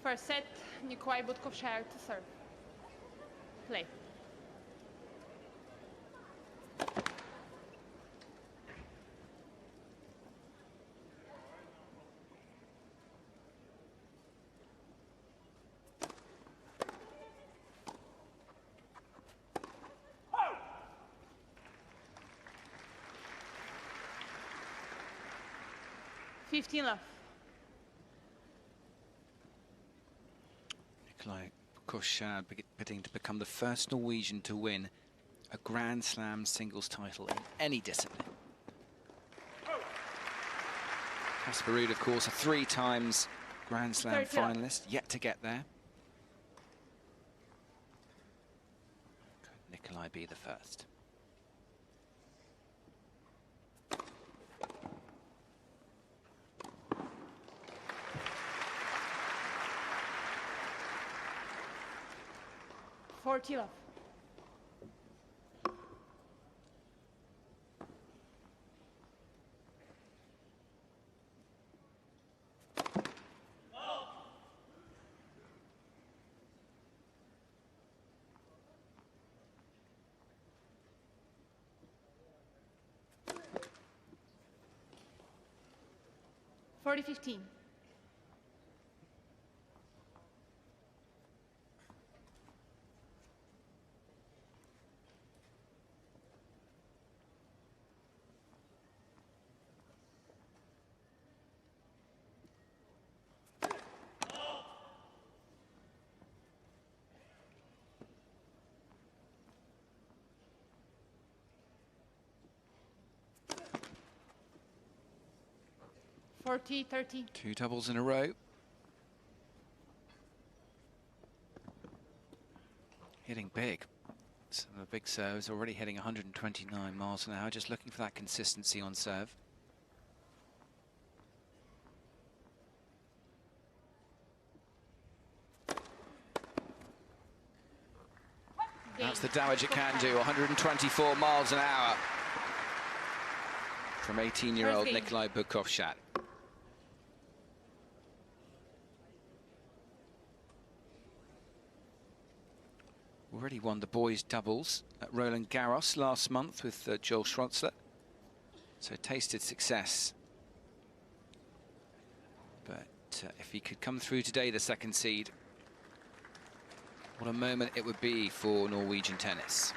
First set, Nicolai Budkov Kjaer to serve. Play. Fifteen love. Nicolai Kjaer bidding to become the first Norwegian to win a Grand Slam singles title in any discipline. Casper Ruud, of course, a 3 times Grand Slam finalist, yet to get there. Could Nicolai be the first? Forty love. 40-15. $40-30. 2 doubles in a row. Hitting big. Some of the big serves already hitting 129 miles an hour, just looking for that consistency on serve. That's the damage it can do, 124 miles an hour from 18-year-old Nicolai Budkov Kjaer. Already won the boys' doubles at Roland Garros last month with Joel Schrontzler. So tasted success. But if he could come through today, the second seed, what a moment it would be for Norwegian tennis.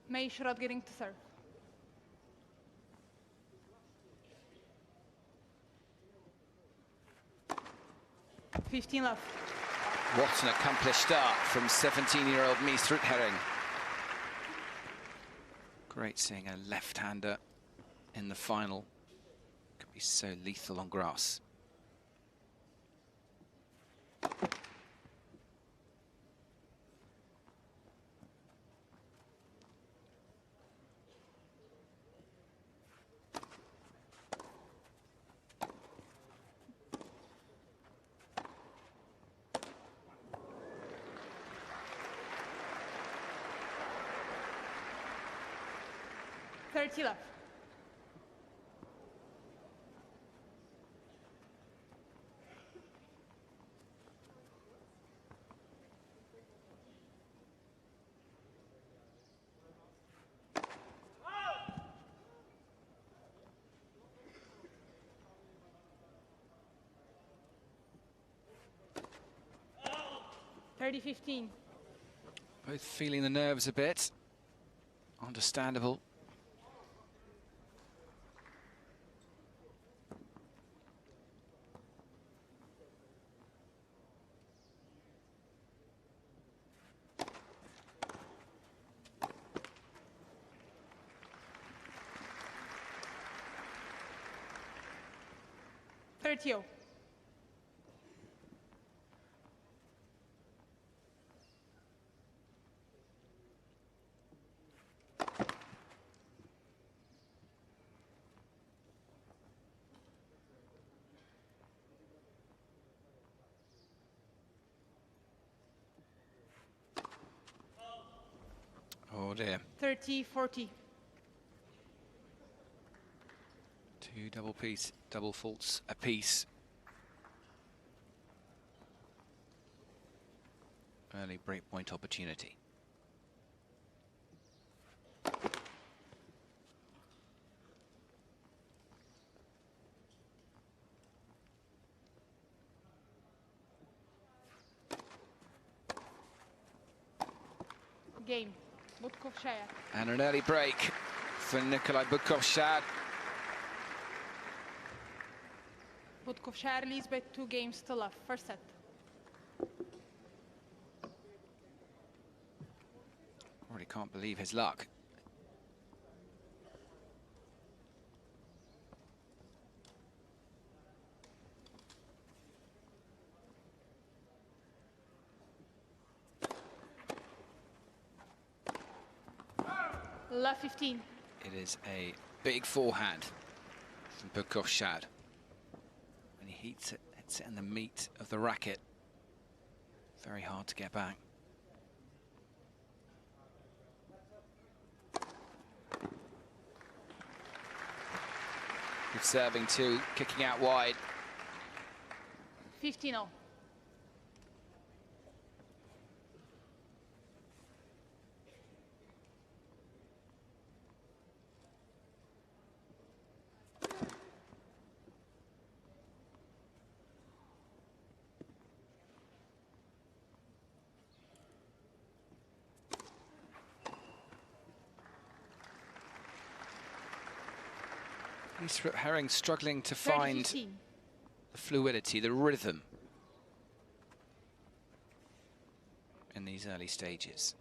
Mees Rottgering to serve. $15 love. What an accomplished start from 17-year-old Mees Rottgering. Great seeing a left-hander in the final. Could be so lethal on grass. $30 love. $30-15. Both feeling the nerves a bit. Understandable. $30. dear. 30-40. Two double faults apiece. Early breakpoint opportunity. Game. Budkov Kjaer. And an early break for Nicolai Budkov. Budkov Kjaer leads by 2 games to love. First set. Already can't believe his luck. Love 15. It is a big forehand from Budkov. And he hits it in the meat of the racket. Very hard to get back. Good serving too, kicking out wide. 15-0. Herring struggling to find 30-15. the fluidity, the rhythm in these early stages.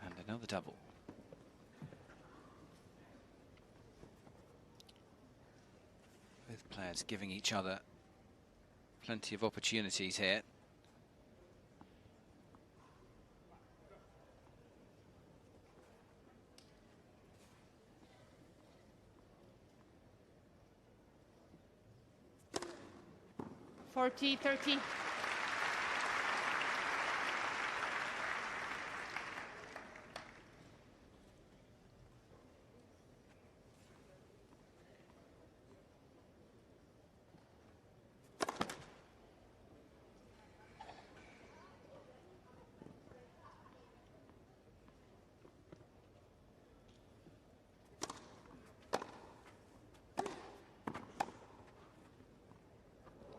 And another double. Both players giving each other plenty of opportunities here. $40-30.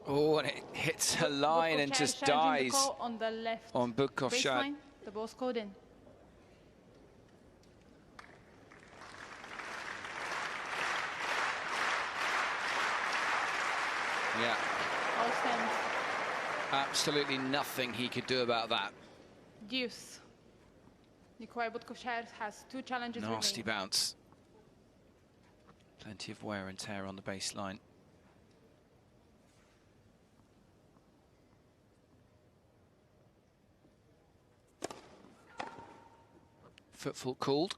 Oh, and it hits a line and just dies on the left on Budkov. baseline. The ball's called in. Yeah. All stands. Absolutely nothing he could do about that. Deuce. Nicolai Budkov has 2 challenges Nasty remaining. bounce. Plenty of wear and tear on the baseline. Footful called.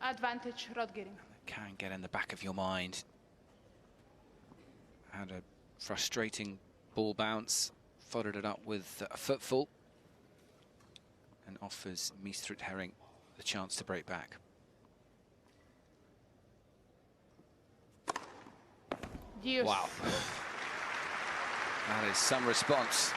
Advantage, Rottgering. Can get in the back of your mind. Had a frustrating ball bounce, followed it up with a footful, and offers Mees the chance to break back. Deuce. Wow. That is some response.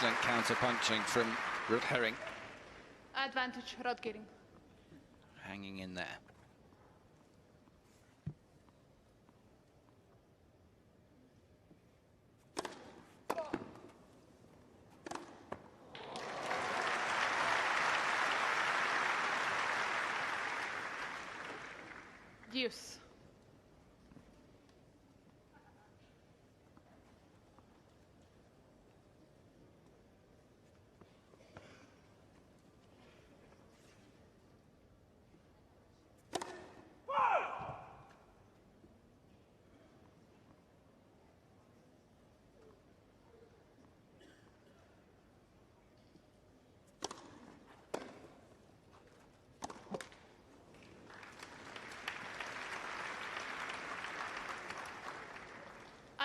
Excellent counter-punching from Rottgering. Advantage, Rottgering. Hanging in there. Deuce.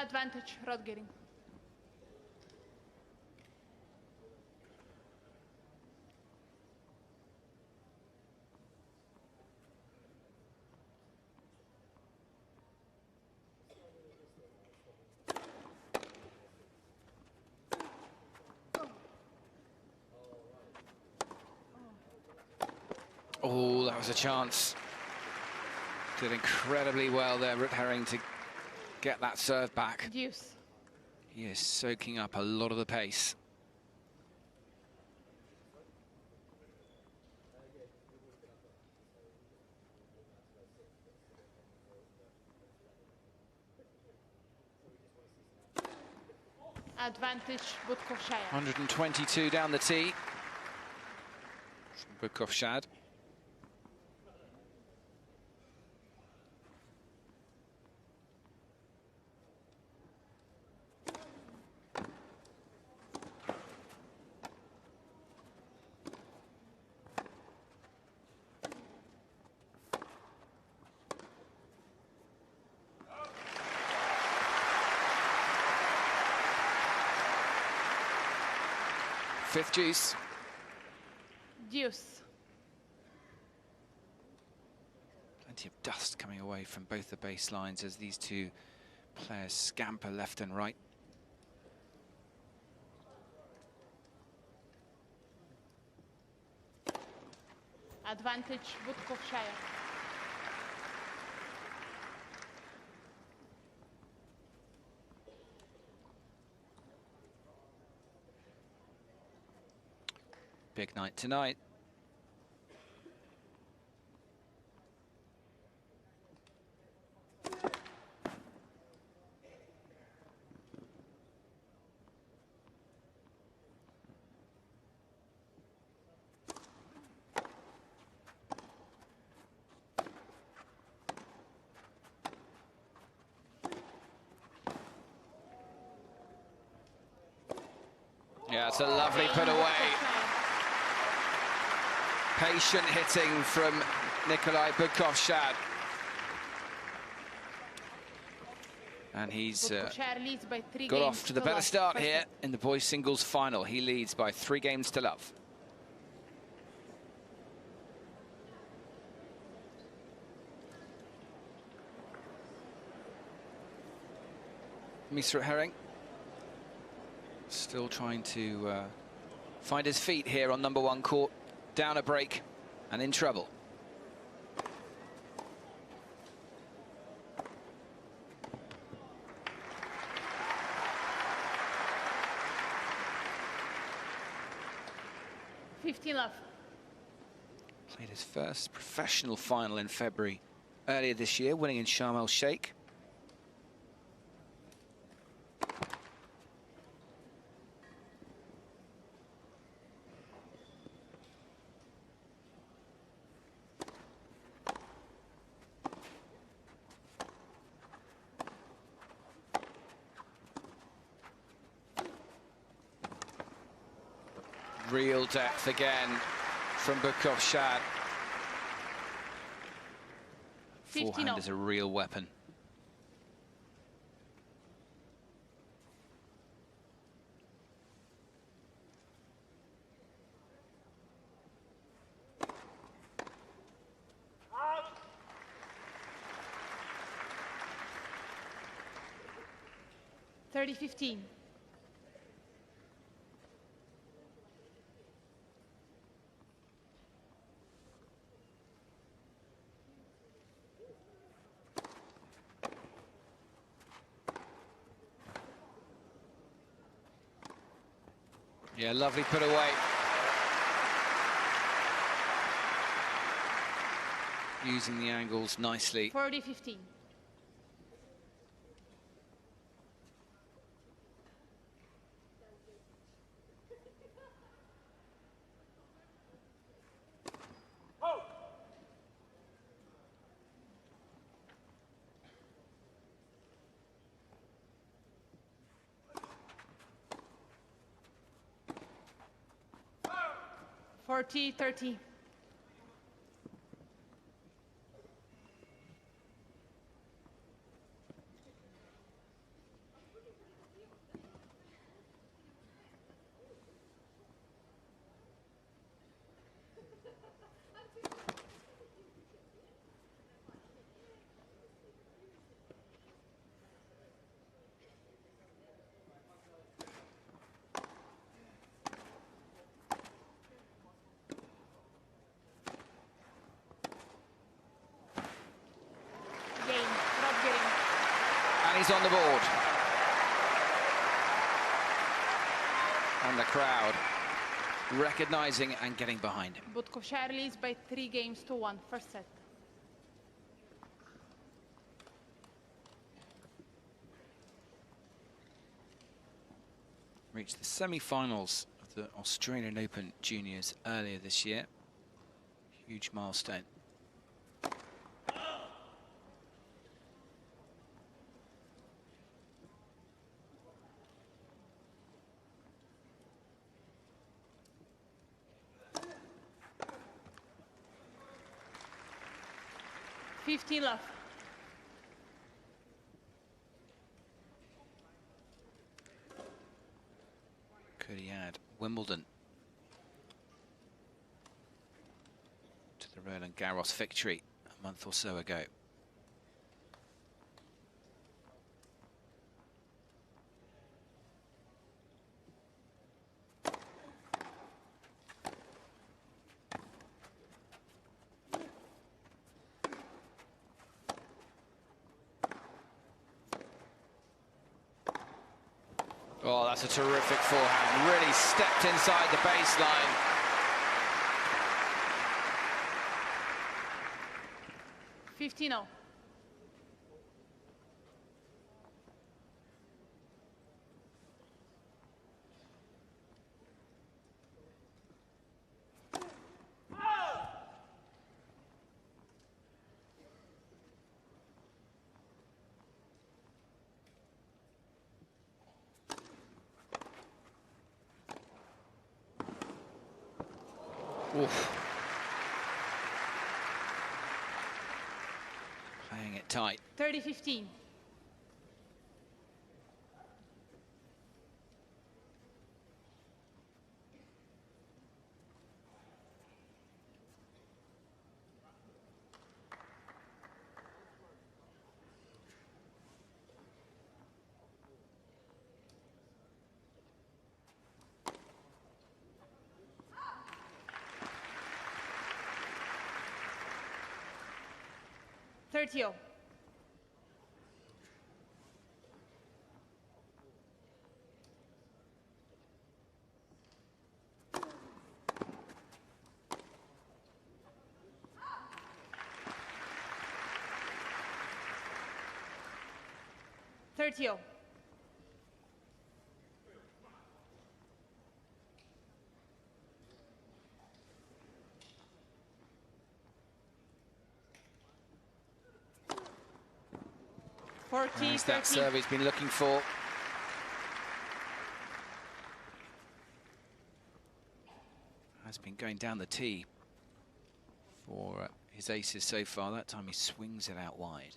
Advantage, Rottgering. Oh, that was a chance. Did incredibly well there, Rottgering, to get that serve back. Deuce. He is soaking up a lot of the pace. Advantage, Budkov, Kjaer. 122 down the tee. Budkov, Kjaer. Fifth deuce. Deuce. Plenty of dust coming away from both the baselines as these two players scamper left and right. Advantage, Budkov, Kjaer. Big night tonight. Yeah, it's a lovely put away. Patient hitting from Nicolai Budkov, Kjaer. And he's got off to the better start here in the boys' singles final. He leads by 3 games to love. Mees Rottgering still trying to find his feet here on #1 court. Down a break and in trouble. Love. Played his first professional final in February earlier this year, winning in Sharm el-Sheikh. Real depth again from Budkov, Kjaer. Forehand is a real weapon. Yeah, lovely put away. Using the angles nicely. 40-15. $40-30. Rottgering. And he's on the board. And the crowd recognizing and getting behind him. Budkov Kjaer leads by 3-1, first set. Reached the semi-finals of the Australian Open Juniors earlier this year. Huge milestone. $15 left. Could he add Wimbledon to the Roland Garros victory a month or so ago? Oh, that's a terrific forehand. Really stepped inside the baseline. $15. Oof. Playing it tight. 30-15. $30. $30. There's that serve he's been looking for. Has been going down the tee for his aces so far. That time he swings it out wide.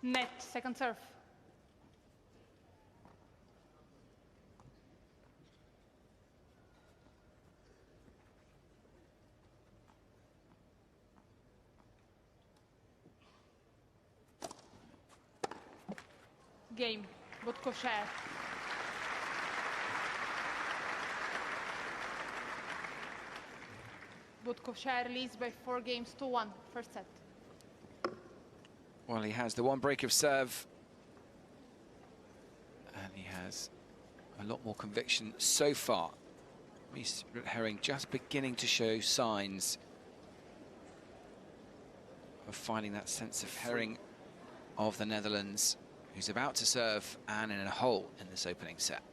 Net, second serve. Game, Budkov Kjaer. Budkov Kjaer leads by 4 games to 1, first set. Well, he has the one break of serve. And he has a lot more conviction so far. Mees Rottgering just beginning to show signs of finding that sense of Herring of the Netherlands, who's about to serve and in a hole in this opening set.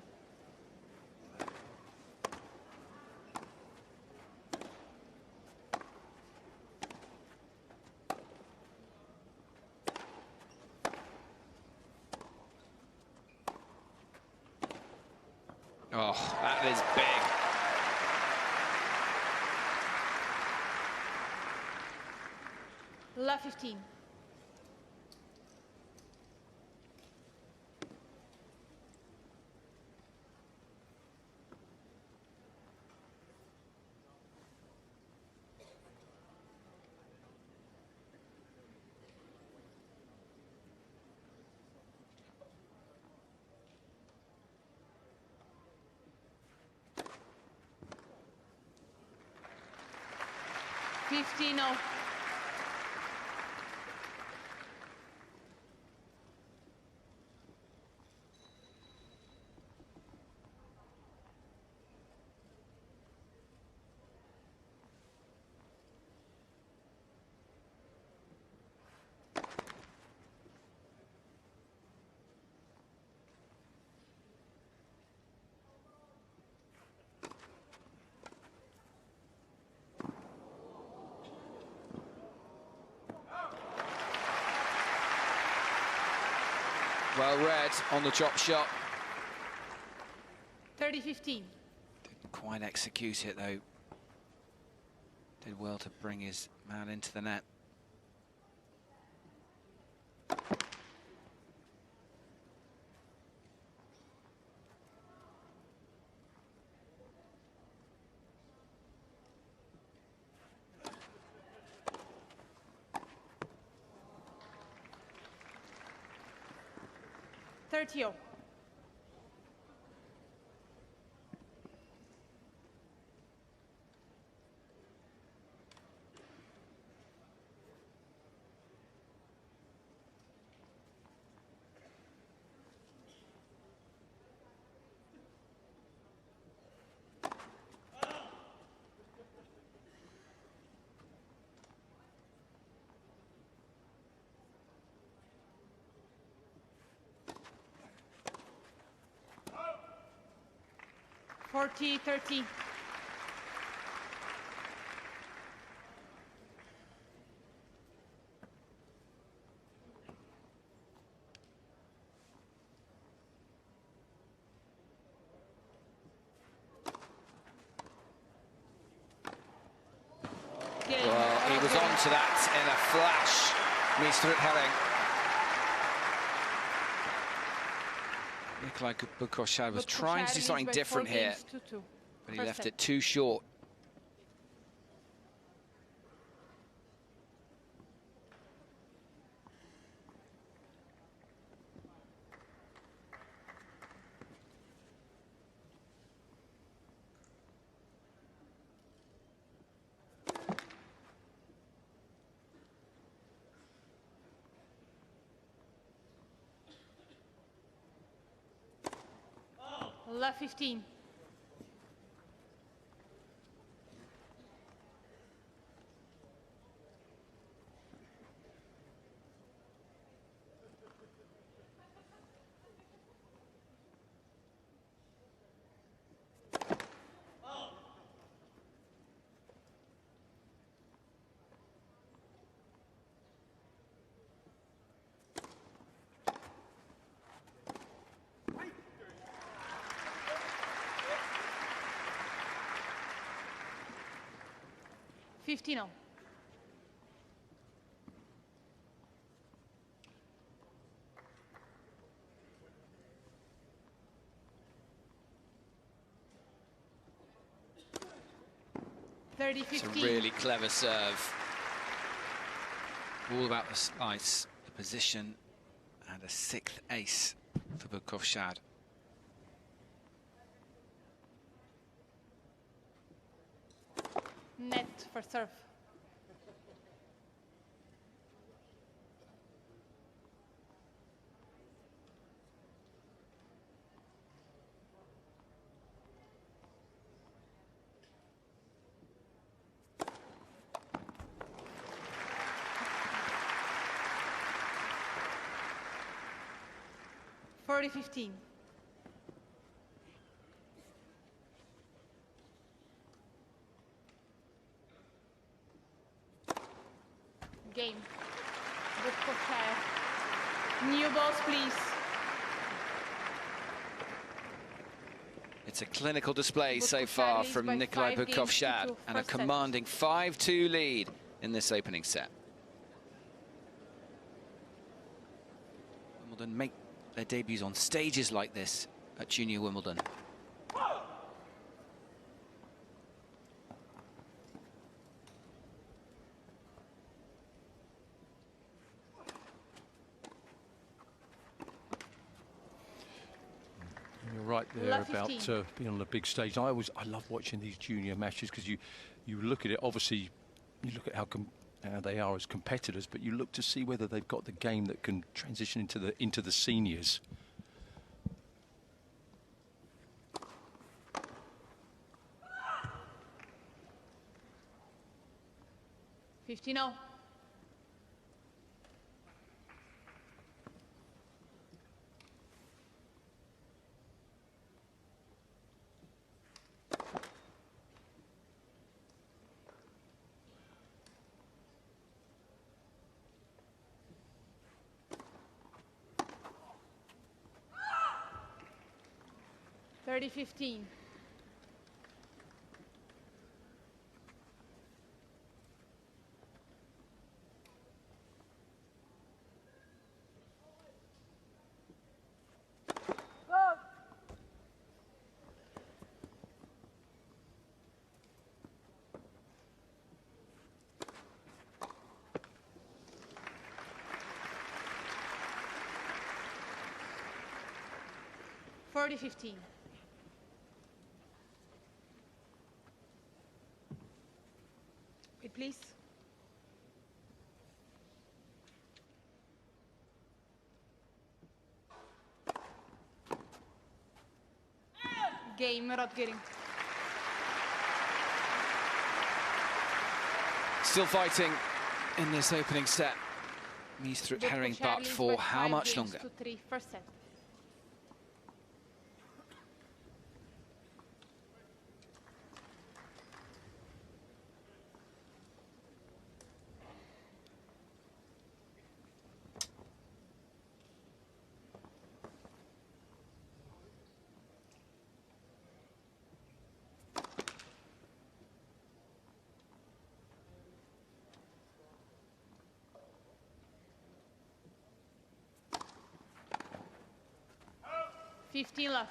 Oh, that is big. La 15. Oh. Well read on the chop shot. 30-15. Didn't quite execute it though. Did well to bring his man into the net. Oh. 40-30. Well, he was on to that in a flash. Mees Rottgering. Nicolai Budkov was trying to do something different here, but he left it too short. La 15. Oh. 30-15. It's a really clever serve. All about the slice, the position, and a 6th ace for Budkov Kjaer. Net for serve. Forty 15. Game. Budkov, Kjaer. New balls, please. It's a clinical display so Budkov far leads from by Nicolai 5 games to Budkov 2 and a first set. commanding 5-2 lead in this opening set. Wimbledon make their debuts on stages like this at Junior Wimbledon. You're right there about being on the big stage. I love watching these junior matches because you look at it. Obviously, you look at how they are as competitors, but you look to see whether they've got the game that can transition into the seniors. $15-0. $30-15. $40-15. Wait, please. Game, Rottgering. Still fighting in this opening set. Mees through Herring, but for how much longer? 2-3 first set. $15 left.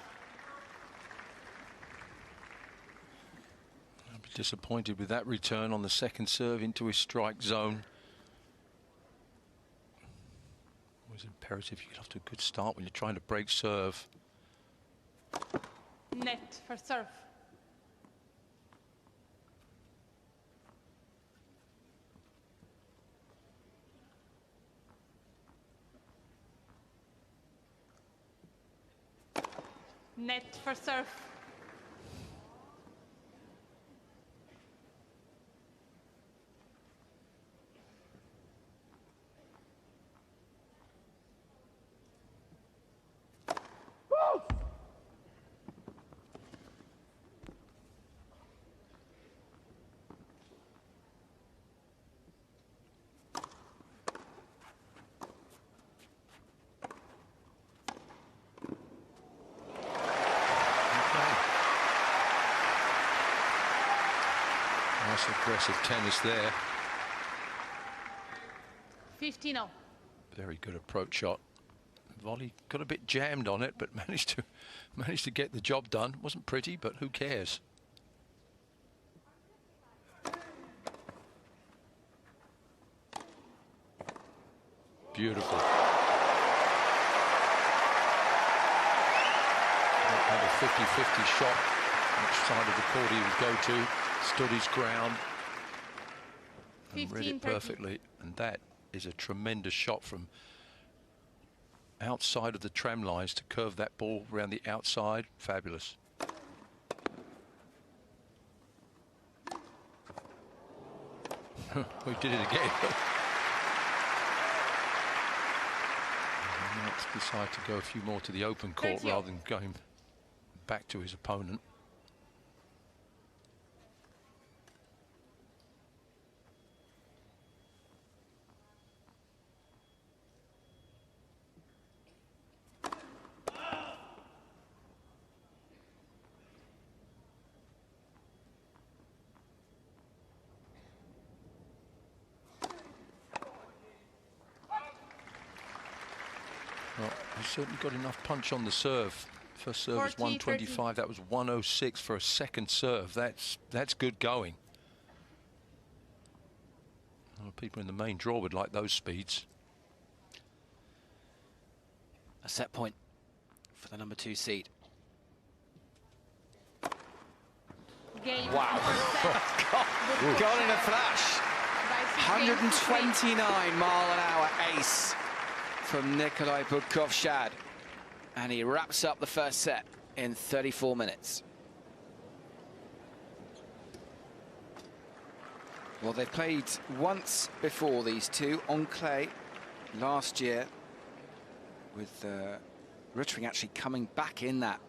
I'll be disappointed with that return on the second serve into his strike zone. Always imperative you get off to a good start when you're trying to break serve. Net for serve. Net for serve. Nice aggressive tennis there. 15-0. Very good approach shot. Volley got a bit jammed on it, but managed to get the job done. Wasn't pretty, but who cares? Beautiful. Had a 50-50 shot. Which side of the court he would go to. Stood his ground. and read it perfectly. And that is a tremendous shot from outside of the tram lines to curve that ball around the outside. Fabulous. We did it again. He might decide to go a few more to the open court rather than going back to his opponent. Well, he's certainly got enough punch on the serve. First serve was 125. That was 106 for a second serve. That's good going. A lot of people in the main draw would like those speeds. A set point for the number 2 seed. Wow. Gone in a flash. 129-mile-an-hour ace from Nicolai Budkov. And he wraps up the first set in 34 minutes. Well, they've played once before, these two, on clay last year, with Rottgering actually coming back in that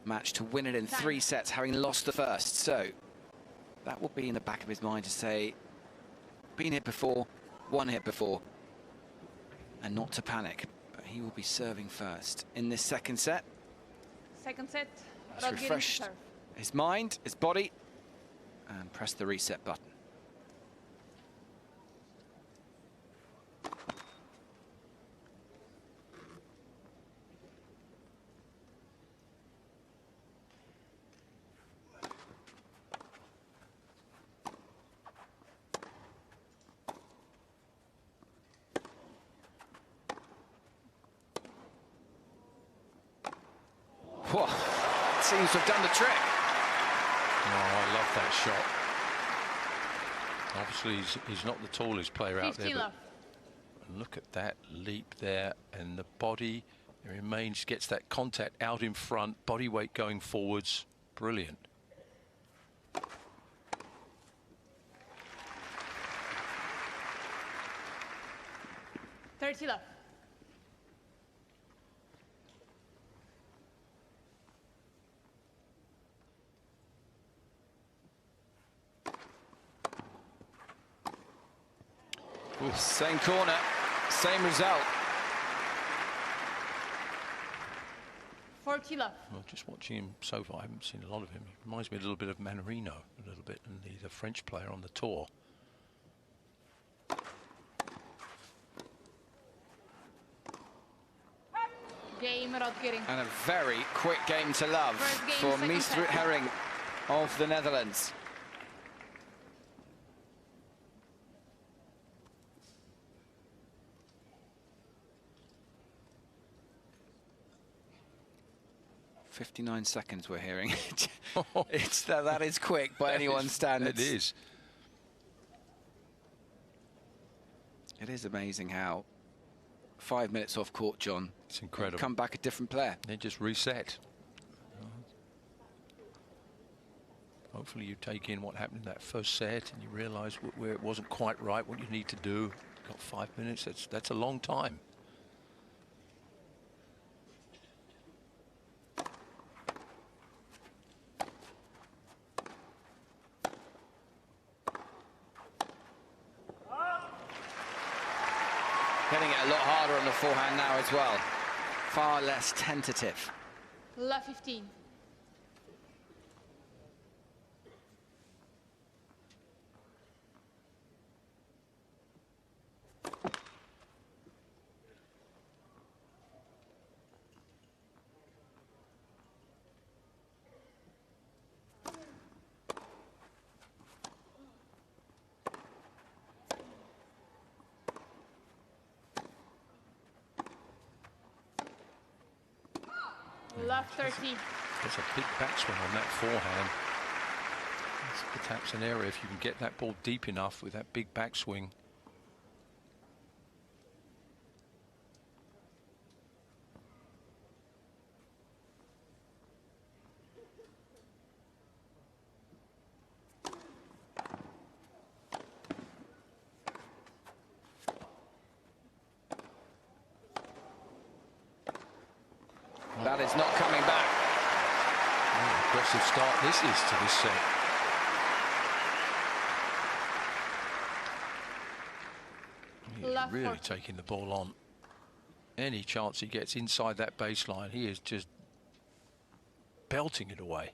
match to win it in 3 sets, having lost the first. So that will be in the back of his mind to say, been hit before, won hit before, and not to panic. But he will be serving first in this second set. Second set. He's refreshed his mind, his body, and press the reset button. Whoa, seems to have done the trick. Oh, I love that shot. Obviously, he's not the tallest player out there, but look at that leap there, and the body remains, gets that contact out in front, body weight going forwards. Brilliant. Thirty love. Same corner, same result. 40 love. Well, just watching him so far, I haven't seen a lot of him. He reminds me a little bit of Manarino, a little bit, and the French player on the tour. Game Rottgering. And a very quick game to love for Mees Rottgering of the Netherlands. "59 seconds we're hearing." That is quick by anyone's standards. It is. It is amazing how 5 minutes off court, John. It's incredible. Come back a different player. They just reset. Hopefully you take in what happened in that first set and you realise where it wasn't quite right, what you need to do. Got 5 minutes. That's a long time. Getting it a lot harder on the forehand now as well. Far less tentative. Love 15. Love 30. That's a big backswing on that forehand. attacks an area if you can get that ball deep enough with that big backswing. That is not coming back. Aggressive start this is to this set. He's really taking the ball on. Any chance he gets inside that baseline, he is just belting it away.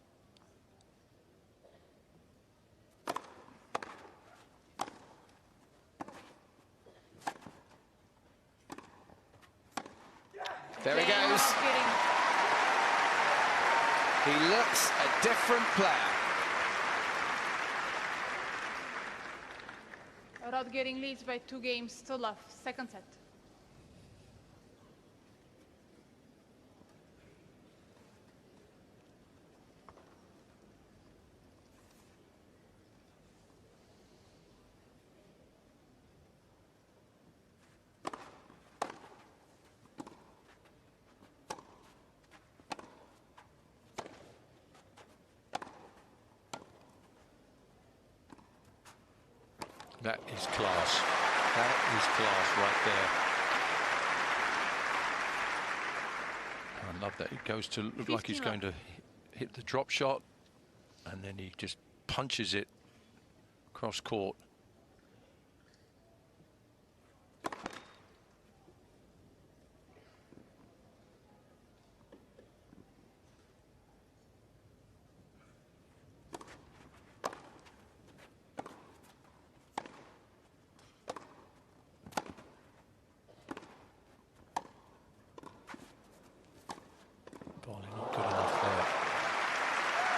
There he goes. He looks a different player. Rottgering leads by 2 games to love. Second set. That is class. That is class right there. I love that. It goes to look like he's going to hit the drop shot, and then he just punches it cross court.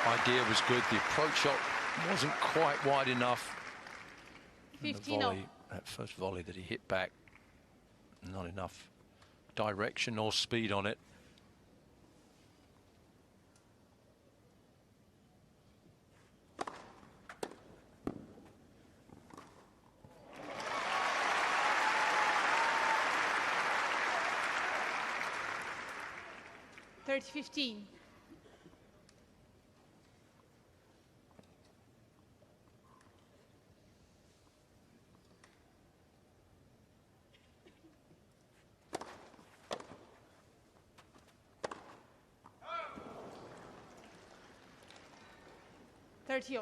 Idea was good. The approach shot wasn't quite wide enough. And the volley, that first volley that he hit back, not enough direction or speed on it. .30-15. .30. He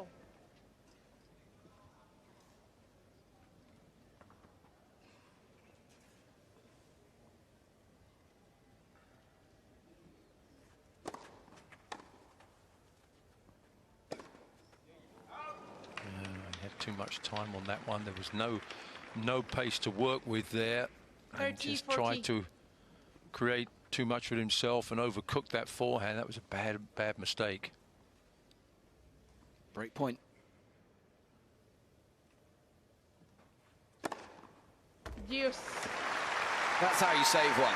had too much time on that one. There was no pace to work with there. And just tried to create too much with himself and overcook that forehand. That was a bad mistake. Break point. Deuce. That's how you save one.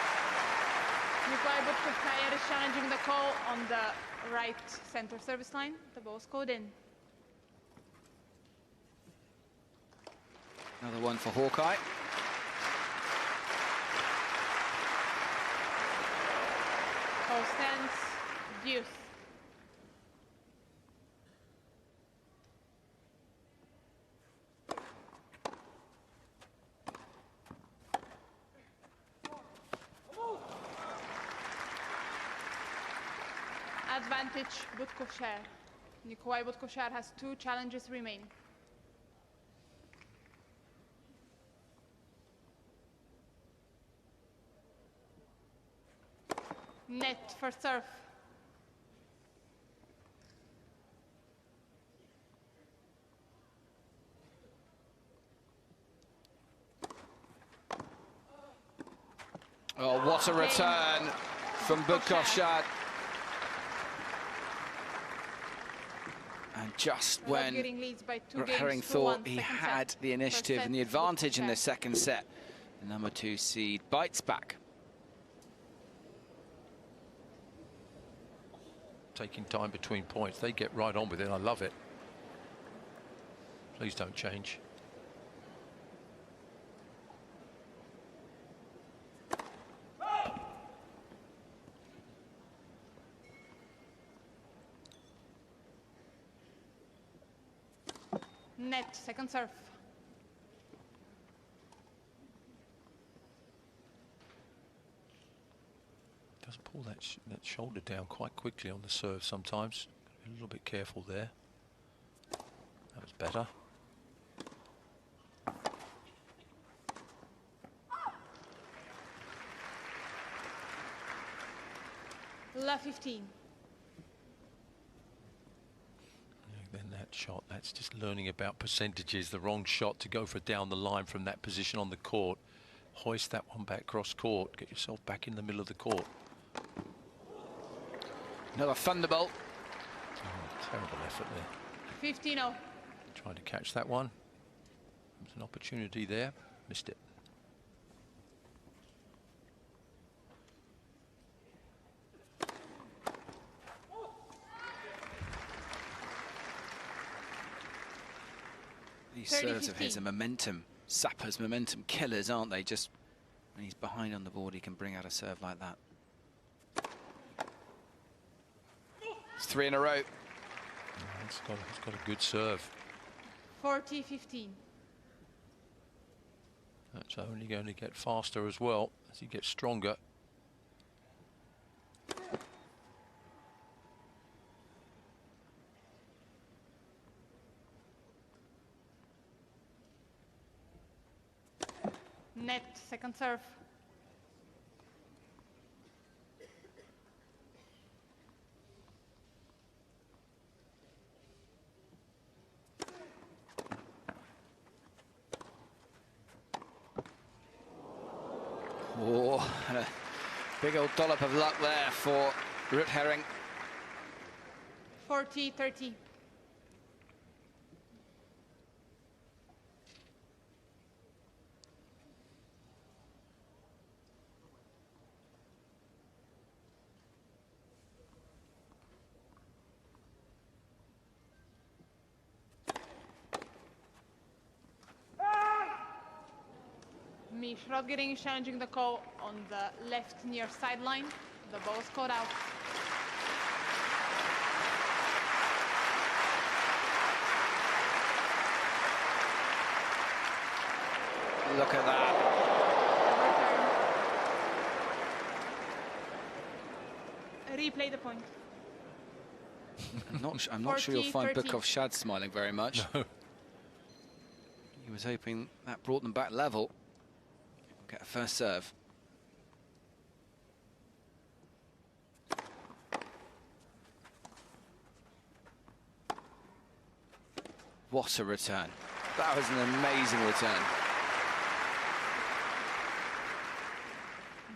Nicolai Budkov Kjaer is challenging the call on the right center service line. The ball's called in. Another one for Hawkeye. Call stands. Deuce. Advantage Budkov Kjaer. Nicolai Budkov Kjaer has 2 challenges remaining. Net for serve. Oh, what a return from Budkov Kjaer. And just when Rottgering thought he had the initiative and the advantage in the second set, the number 2 seed bites back. Taking time between points. They get right on with it. I love it. Please don't change. Net, second serve. Doesn't pull that shoulder down quite quickly on the serve sometimes. Be a little bit careful there. That was better. La 15. Then that shot, that's just learning about percentages. The wrong shot to go for down the line from that position on the court. Hoist that one back cross court. Get yourself back in the middle of the court. Another thunderbolt. Oh, terrible effort there. 15-0. Tried to catch that one. There's an opportunity there. Missed it. These serves of his are momentum sappers, momentum killers, aren't they? Just when he's behind on the board, he can bring out a serve like that. It's 3 in a row. He's got a good serve. 40-15. That's only going to get faster as well as he gets stronger. Net, second serve. Oh, a big old dollop of luck there for Rottgering. 40-30. Mees Rottgering challenging the call on the left near sideline. The ball is caught out. Look at that. Replay the point. I'm not sure you'll find 40-30. Budkov Shad smiling very much. No. He was hoping that brought them back level. Get a first serve. What a return. That was an amazing return.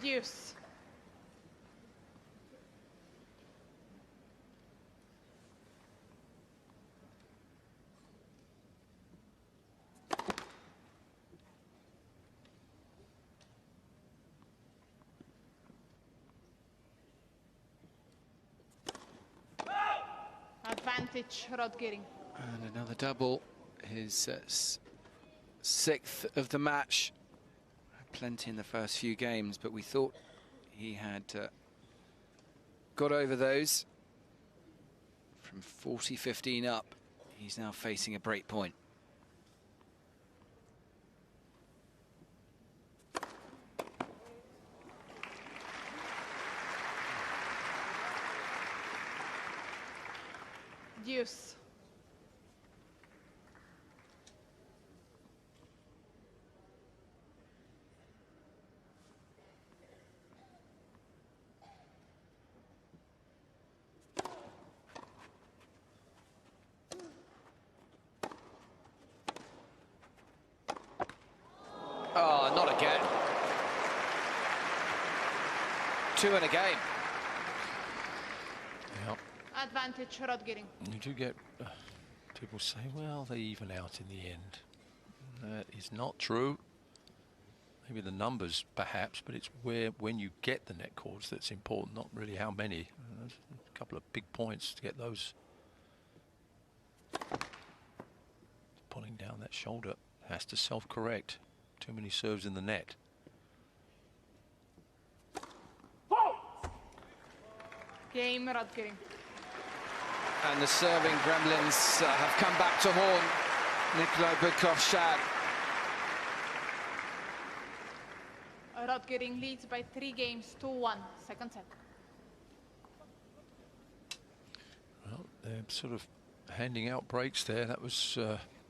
Deuce. Advantage, Rottgering. And another double. His sixth of the match. Plenty in the first few games, but we thought he had got over those. From 40-15 up, he's now facing a break point. Deuce. Oh, not again. 2 in a game. Yeah. Advantage, Rottgering. You do get people say, well, they even out in the end. That is not true. Maybe the numbers, perhaps, but it's when you get the net calls that's important, not really how many. There's a couple of big points to get those. Pulling down. Oh, that shoulder has to self-correct. Too many serves in the net. Game, Rottgering. And the serving gremlins have come back to haunt Nicolai Budkov. Rottgering leads by 3 games to 1. Second set. Well, they're sort of handing out breaks there. That was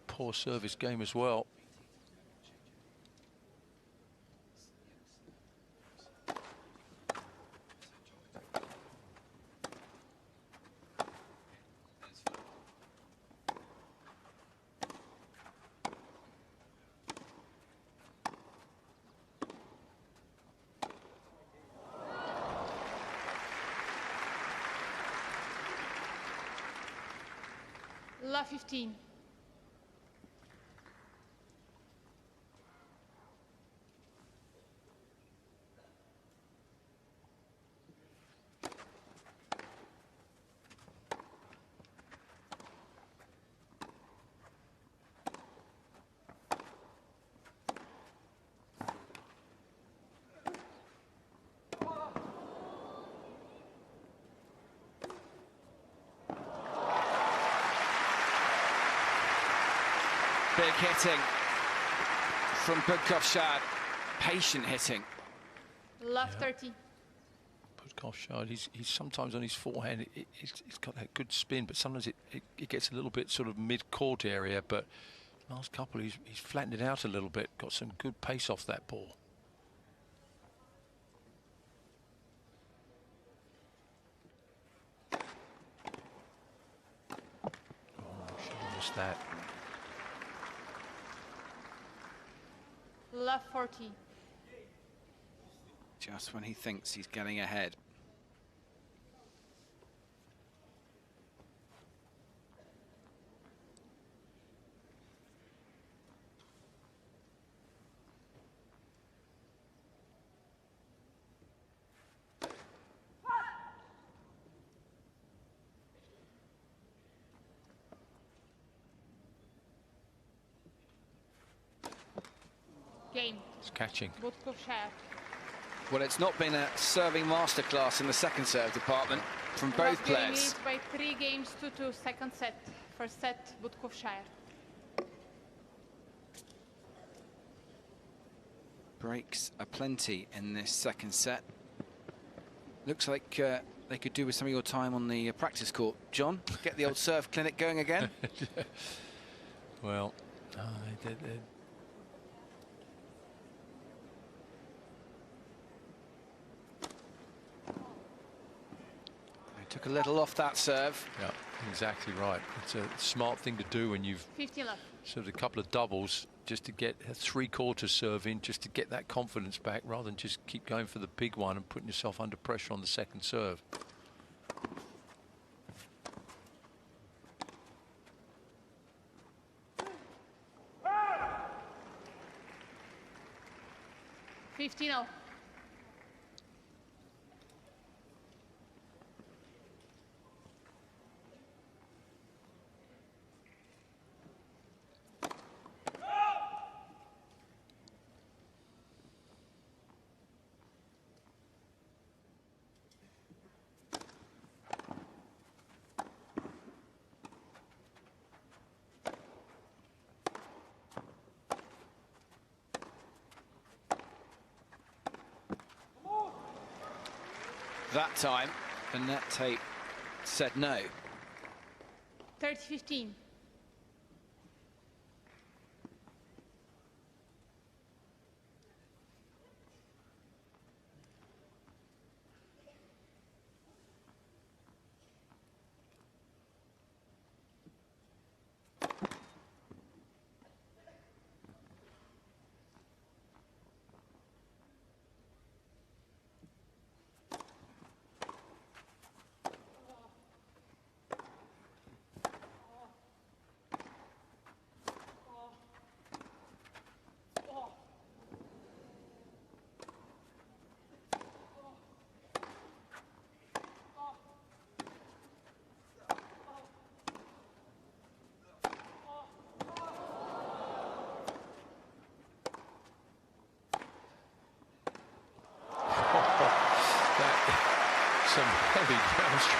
poor service game as well. La 15. Big hitting from Budkov. Patient hitting. Love 30. Budkov, he's sometimes on his forehand, he's got that good spin, but sometimes it gets a little bit sort of mid-court area, but last couple he's flattened it out a little bit, got some good pace off that ball. Oh, should have missed that. Love 40. Just when he thinks he's getting ahead. Game. It's catching. Budkov, Kjaer. Well, it's not been a serving masterclass in the second serve department from both Rottgering players. leads by 3 games to 2. Second set. First set, Budkov, Kjaer. Breaks aplenty in this second set. Looks like they could do with some of your time on the practice court. John, get the old serve clinic going again. Well, Took a little off that serve. yeah, exactly right. It's a smart thing to do when you've 15 love. sort of a couple of doubles, just to get a 3/4 serve in, just to get that confidence back, rather than just keep going for the big one and putting yourself under pressure on the second serve. $15. That time, the net tape said no. 30-15.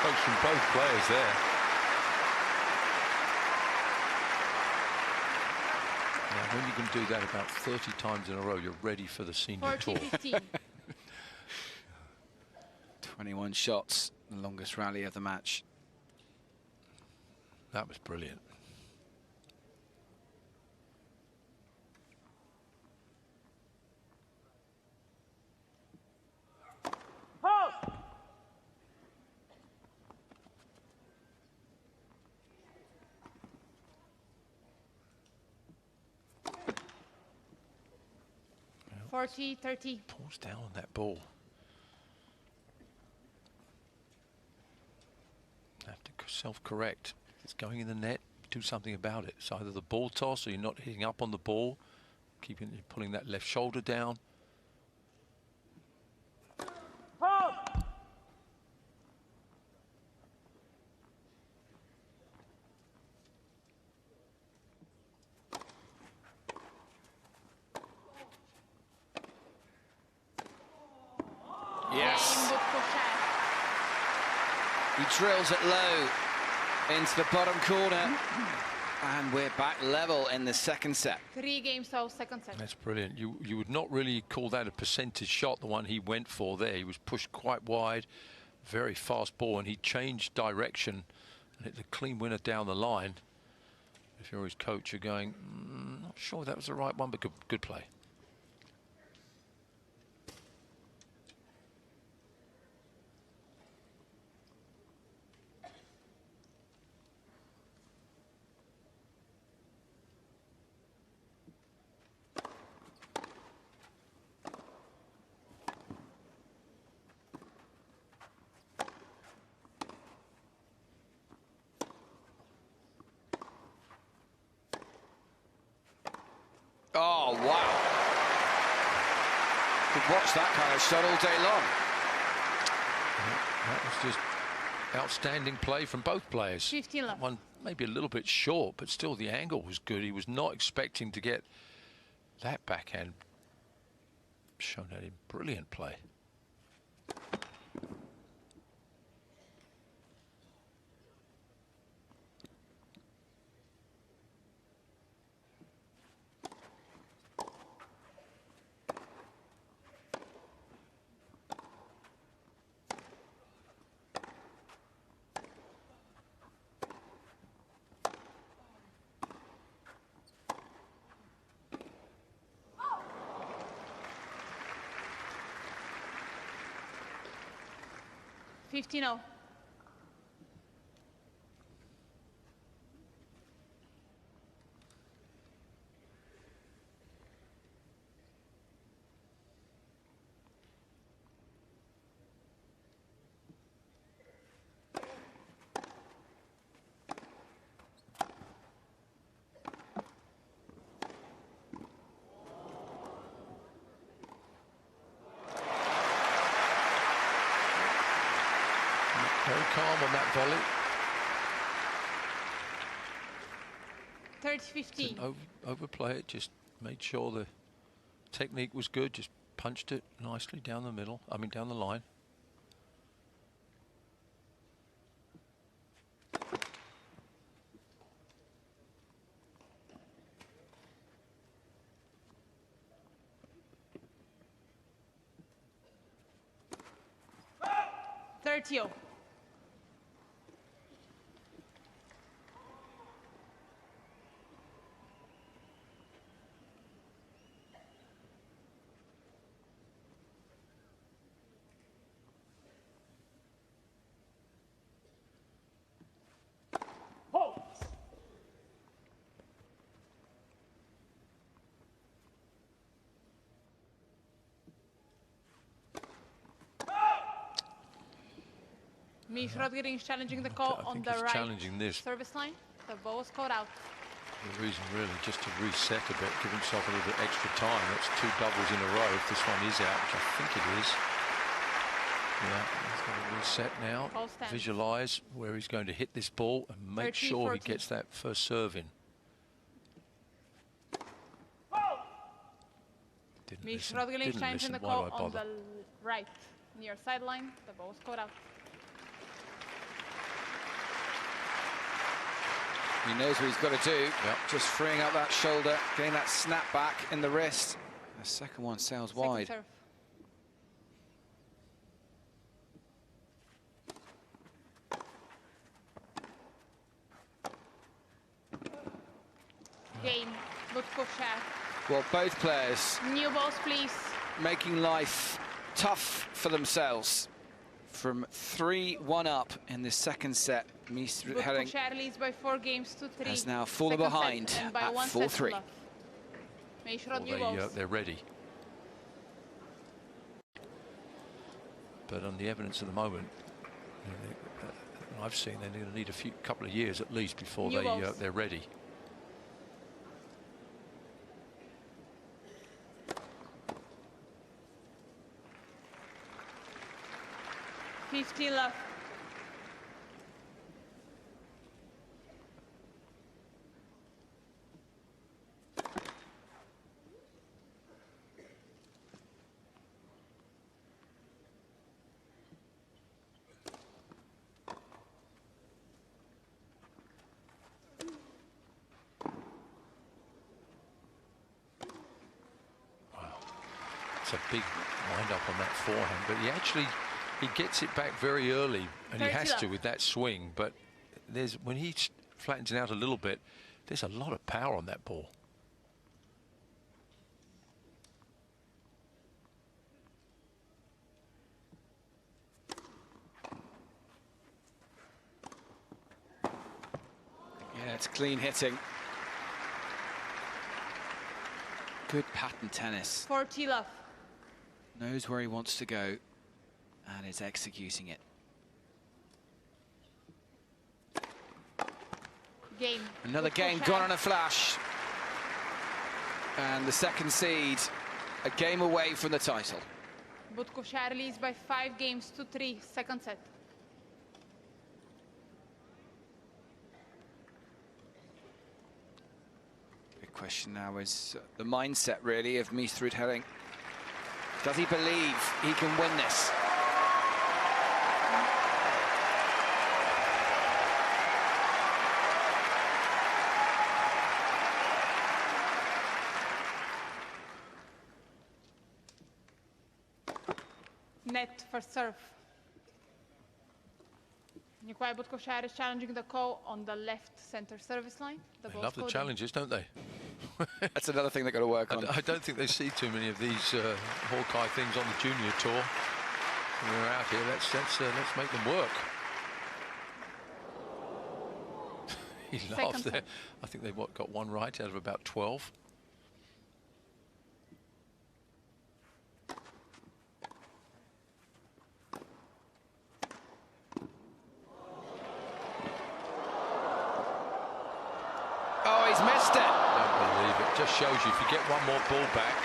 approach from both players there. Now, when you can do that about 30 times in a row, you're ready for the senior tour. 40-15. 21 shots, the longest rally of the match. That was brilliant. Well, 40-30. Pulls down on that ball. Have to self-correct. It's going in the net. Do something about it. It's either the ball toss, or you're not hitting up on the ball, pulling that left shoulder down. Yes. He drills it low into the bottom corner. And we're back level in the second set. 3 games of second set. That's brilliant. You would not really call that a percentage shot, the one he went for there. He was pushed quite wide, very fast ball, and he changed direction and hit the clean winner down the line. If you're his coach, you're going, not sure that was the right one, but good play. Oh, wow. Could watch that kind of shot all day long. That was just outstanding play from both players. 15 left. One maybe a little bit short, but still the angle was good. He was not expecting to get that backhand shown at him. Brilliant play. $15. Very calm on that volley. 30-15. Didn't overplay it, just made sure the technique was good, just punched it nicely down the middle, down the line. $30. Mees Rottgering challenging the call on the right challenging this. service line. The ball was caught out. The reason really just to reset a bit, give himself a little bit extra time. That's 2 doubles in a row. If this one is out, which I think it is. Yeah, he's going to reset now. Visualize where he's going to hit this ball and make sure he gets that first serve in. Mees Rottgering challenging the call on the right near sideline. The ball was caught out. He knows what he's got to do. Yep. Just freeing up that shoulder, getting that snap back in the wrist. The second one sails wide. Serve. Game. Budkov, Kjaer. Well, both players New balls, please. making life tough for themselves. From 3-1 up in the second set, Mees Budkov, Kjaer leads by 4 games to 3. has now fallen Second behind set, and by at 1 set 4-3. left. Mees, Well, new balls. they're ready. But on the evidence at the moment, I've seen they're going to need a couple of years at least before New balls. they're ready. $15 left. It's a big wind-up on that forehand, but he gets it back very early, and he has to with that swing. But when he flattens it out a little bit, there's a lot of power on that ball. Yeah, it's clean hitting. Good pattern tennis. 40 left. Knows where he wants to go and is executing it. Game. Another Budkov, game Kjaer. gone on a flash. And the second seed, a game away from the title. Budkov, Kjaer leads by 5 games to 3. Second set. Big question now is the mindset, really, of Mees Herring. Does he believe he can win this? Net for serve. Nicolai Budkov, Kjaer is challenging the call on the left center service line. They love the challenges, don't they? That's another thing they've got to work on. I don't think they see too many of these Hawkeye things on the junior tour. When we're out here, let's make them work. He laughed there. I think they've got one right out of about 12. Oh, he's missed it. Don't believe it. Just shows you if you get one more ball back,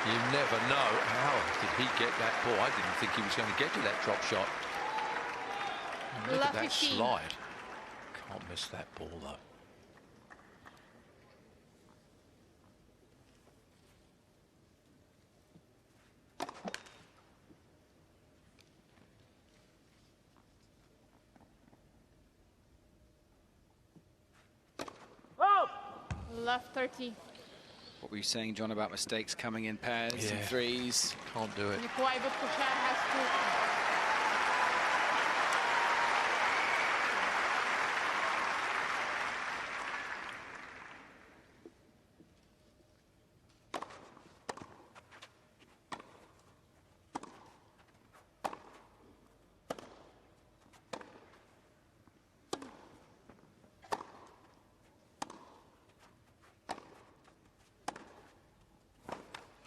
you never know how did he get that ball. I didn't think he was going to get to that drop shot. And look at that 15. slide. Can't miss that ball though. Left 30. What were you saying, John, about mistakes coming in pairs and Yeah. threes? Can't do it. Nicolai Budkov, Kjaer has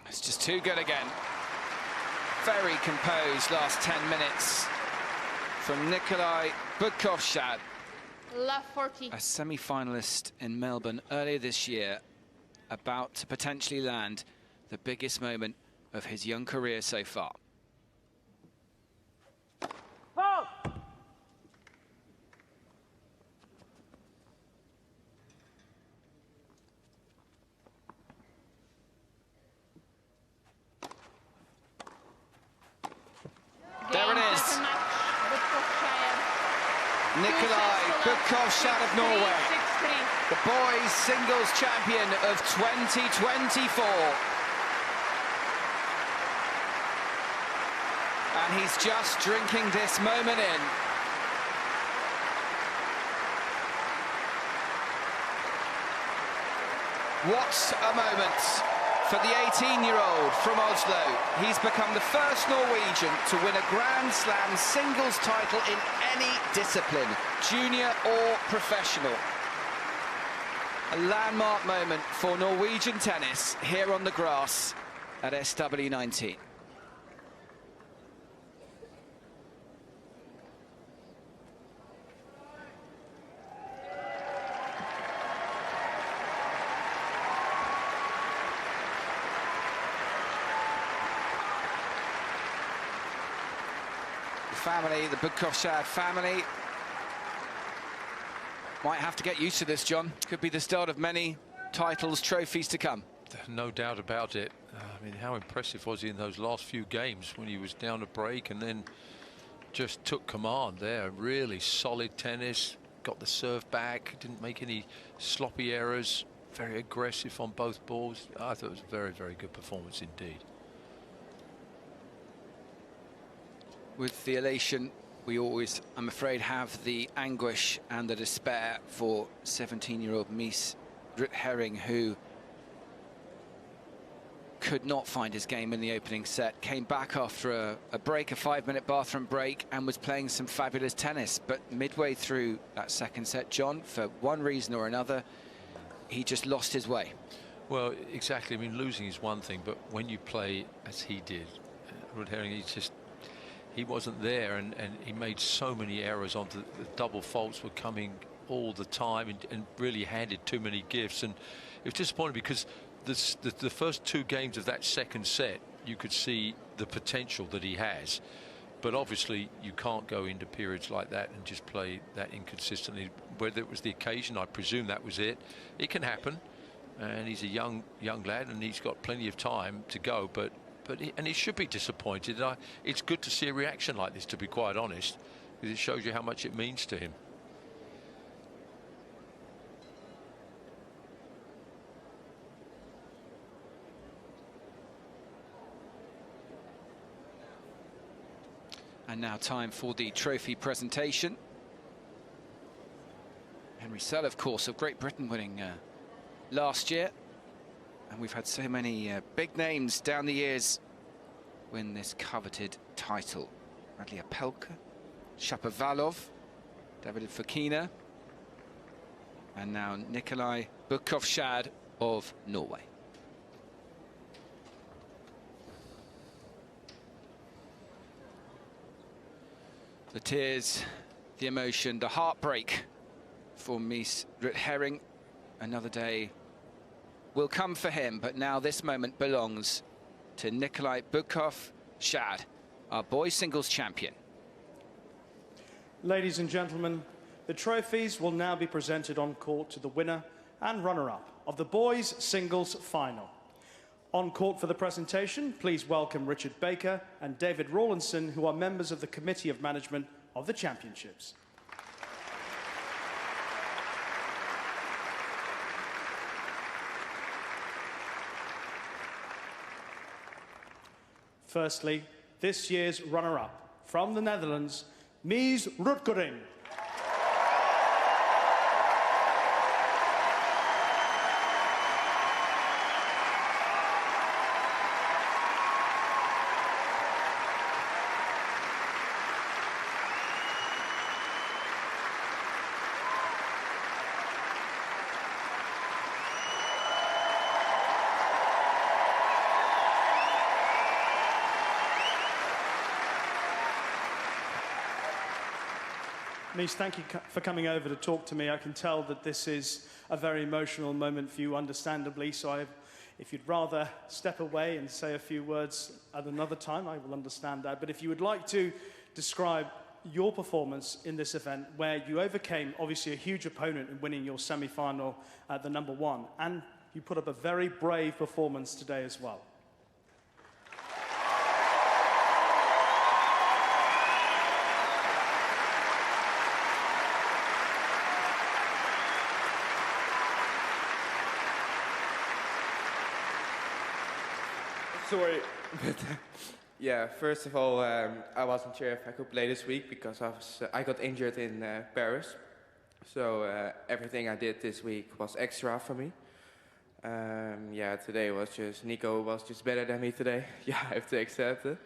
It's just too good again. Very composed last 10 minutes from Nicolai Budkov, Kjaer, left 40. a semi-finalist in Melbourne earlier this year, about to potentially land the biggest moment of his young career so far. There it is. Second match, Budkov, Kjaer. Nicolai Budkov, Kjaer of Norway. 6-3. the boys' singles champion of 2024. And he's just drinking this moment in. What a moment for the 18-year-old from Oslo. He's become the first Norwegian to win a Grand Slam singles title in any discipline, junior or professional. A landmark moment for Norwegian tennis here on the grass at SW19. Family, the Budkov family, might have to get used to this, John. Could be the start of many titles, trophies to come. No doubt about it. I mean, how impressive was he in those last few games when he was down a break and then just took command there. Really solid tennis, got the serve back, didn't make any sloppy errors, very aggressive on both balls. I thought it was a very, very good performance indeed. With the elation, we always, I'm afraid, have the anguish and the despair for 17-year-old Mees Rottgering, who could not find his game in the opening set, came back after a break, a 5-minute bathroom break, and was playing some fabulous tennis. But midway through that second set, John, for one reason or another, he just lost his way. Well, exactly. I mean, losing is one thing, but when you play as he did, Rottgering, he wasn't there, and he made so many errors. Onto the double faults were coming all the time, and really handed too many gifts. And it was disappointing because the first two games of that second set, you could see the potential that he has. But obviously, you can't go into periods like that and just play that inconsistently. Whether it was the occasion, I presume that was it. It can happen, and he's a young lad, and he's got plenty of time to go. But he should be disappointed. It's good to see a reaction like this, to be quite honest, because it shows you how much it means to him. And now time for the trophy presentation. Henry Sell, of course, of Great Britain, winning last year. And we've had so many big names down the years win this coveted title. Radley Apelka, Shapovalov, David Fokina, and now Nicolai Budkov of Norway. The tears, the emotion, the heartbreak for Mees Rottgering. Another day will come for him, but now this moment belongs to Nicolai Budkov, our boys singles champion. Ladies and gentlemen, the trophies will now be presented on court to the winner and runner-up of the boys singles final. On court for the presentation, please welcome Richard Baker and David Rawlinson, who are members of the Committee of Management of the Championships. Firstly, this year's runner-up from the Netherlands, Mees Rottgering. Mees, thank you for coming over to talk to me. I can tell that this is a very emotional moment for you, understandably, so if you'd rather step away and say a few words at another time, I will understand that. But if you would like to describe your performance in this event, where you overcame, obviously, a huge opponent in winning your semi-final at the #1, and you put up a very brave performance today as well. Sorry, but yeah. First of all, I wasn't sure if I could play this week because I got injured in Paris. So everything I did this week was extra for me. Yeah, today was just Nico was just better than me today. Yeah, I have to accept it.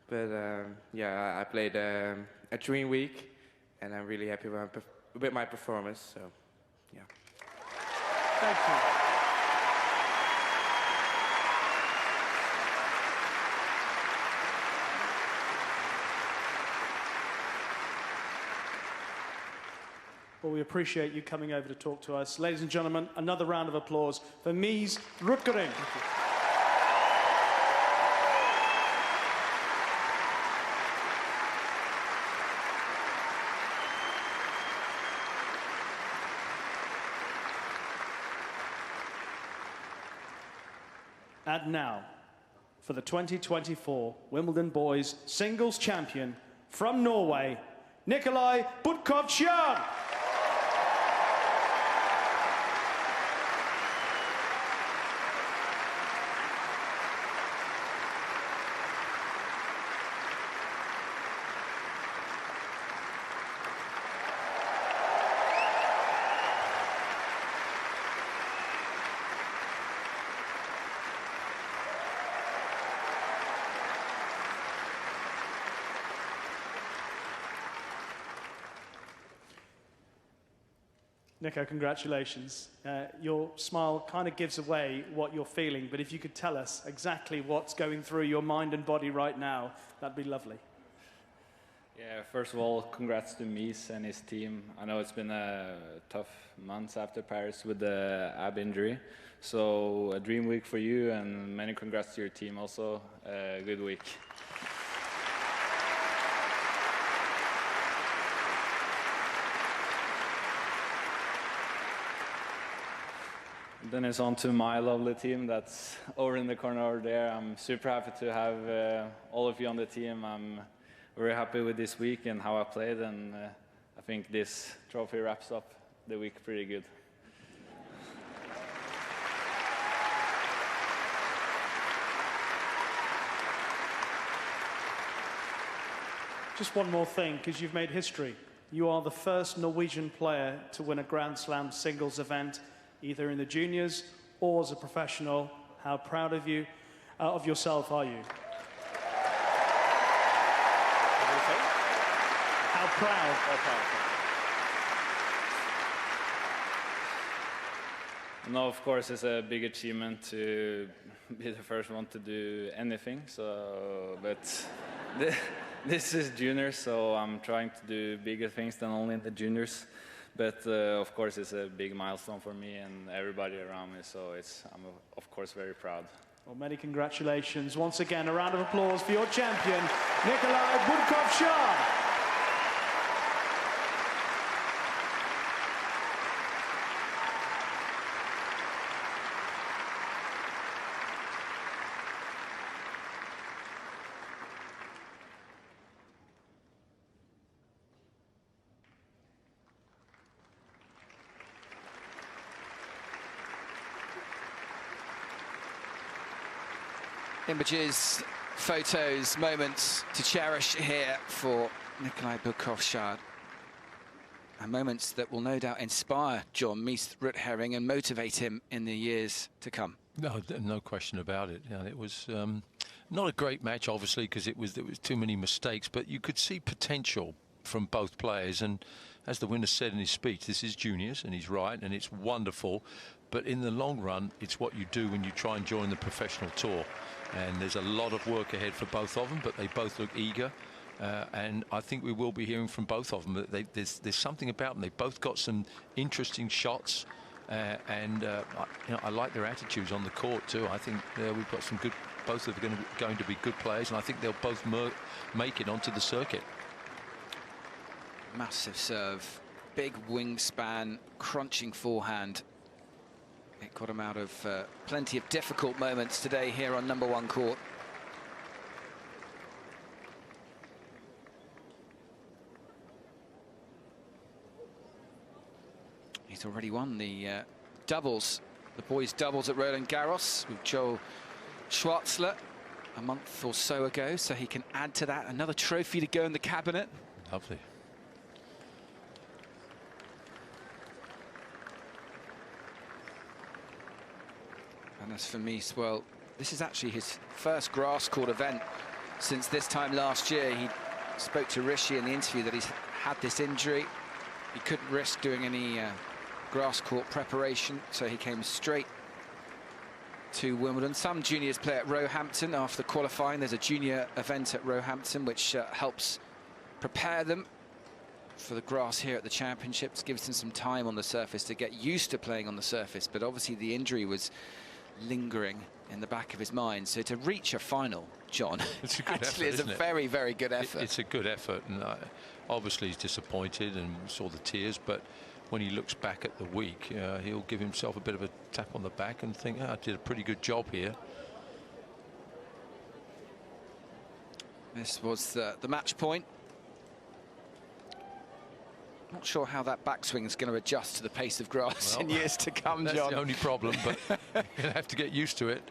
But yeah, I played a dream week, and I'm really happy with my performance. So yeah. Thank you. Well, we appreciate you coming over to talk to us. Ladies and gentlemen, another round of applause for Mees, Rottgering. And now, for the 2024 Wimbledon Boys Singles Champion from Norway, Nicolai Budkov. Kjaer. Nico, congratulations. Your smile kind of gives away what you're feeling, but if you could tell us exactly what's going through your mind and body right now, that'd be lovely. Yeah, first of all, congrats to Mees and his team. I know it's been a tough month after Paris with the ab injury. So a dream week for you, and many congrats to your team also. Good week. Then it's on to my lovely team that's over in the corner over there. I'm super happy to have all of you on the team. I'm very happy with this week and how I played, and I think this trophy wraps up the week pretty good. Just one more thing, because you've made history. You are the first Norwegian player to win a Grand Slam singles event, either in the juniors or as a professional. How proud of you, of yourself are you? How proud? No, of course, it's a big achievement to be the first one to do anything. So, but this is juniors, so I'm trying to do bigger things than only in the juniors. But of course, it's a big milestone for me and everybody around me. So I'm of course very proud. Well, many congratulations. Once again, a round of applause for your champion, Nicolai Budkov. Kjaer. Images, photos, moments to cherish here for Nicolai Budkov. Kjaer. And moments that will no doubt inspire John Mees Rottgering and motivate him in the years to come. No question about it. Yeah, it was not a great match, obviously, because there was too many mistakes, but you could see potential from both players. And as the winner said in his speech, this is juniors, and he's right, and it's wonderful. But in the long run, it's what you do when you try and join the professional tour. And there's a lot of work ahead for both of them, but they both look eager. And I think we will be hearing from both of them. There's something about them. They both got some interesting shots. I like their attitudes on the court too. I think we've got some good, both of them going to be good players, and I think they'll both make it onto the circuit. Massive serve, big wingspan, crunching forehand. It got him out of plenty of difficult moments today here on #1 court. He's already won the doubles, the boys' doubles at Roland Garros with Joel Schwartzler a month or so ago, so he can add to that. Another trophy to go in the cabinet. Lovely. And as for Mees, well, this is actually his first grass court event since this time last year. He spoke to Rishi in the interview that he's had this injury. He couldn't risk doing any grass court preparation, so he came straight to Wimbledon. Some juniors play at Roehampton after qualifying. There's a junior event at Roehampton which helps prepare them for the grass here at the Championships, gives them some time on the surface to get used to playing on the surface, but obviously the injury was lingering in the back of his mind. So to reach a final, John, it's a good actually effort, is a very, very good effort. It's a good effort, and obviously he's disappointed and saw the tears, but when he looks back at the week, he'll give himself a bit of a tap on the back and think, I did a pretty good job here. This was the match point. Not sure how that backswing is going to adjust to the pace of grass in years to come, that's John. That's the only problem, but you'll have to get used to it.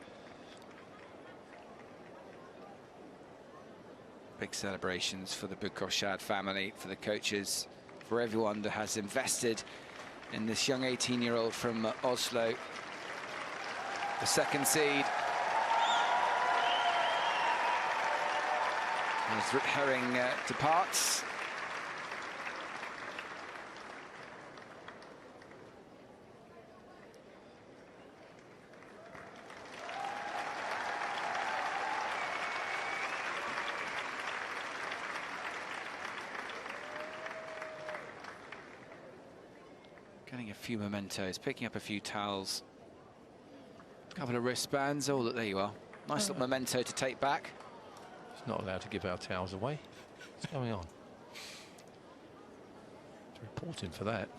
Big celebrations for the Budkov family, for the coaches, for everyone that has invested in this young 18-year-old from Oslo. The second seed. As Herring departs. Getting a few mementos, picking up a few towels, a couple of wristbands. Oh, look, there you are. Nice little memento to take back. He's not allowed to give our towels away. What's going on? It's reporting for that.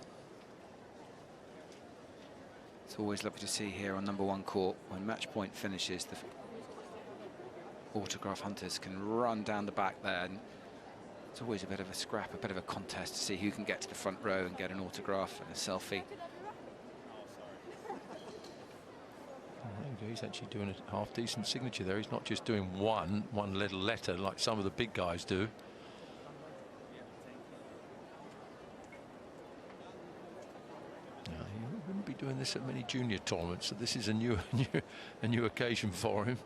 It's always lovely to see here on #1 court when match point finishes, the autograph hunters can run down the back there, and it's always a bit of a scrap, a bit of a contest to see who can get to the front row and get an autograph and a selfie. He's actually doing a half-decent signature there. He's not just doing one little letter like some of the big guys do. No, he wouldn't be doing this at many junior tournaments, so this is a new occasion for him.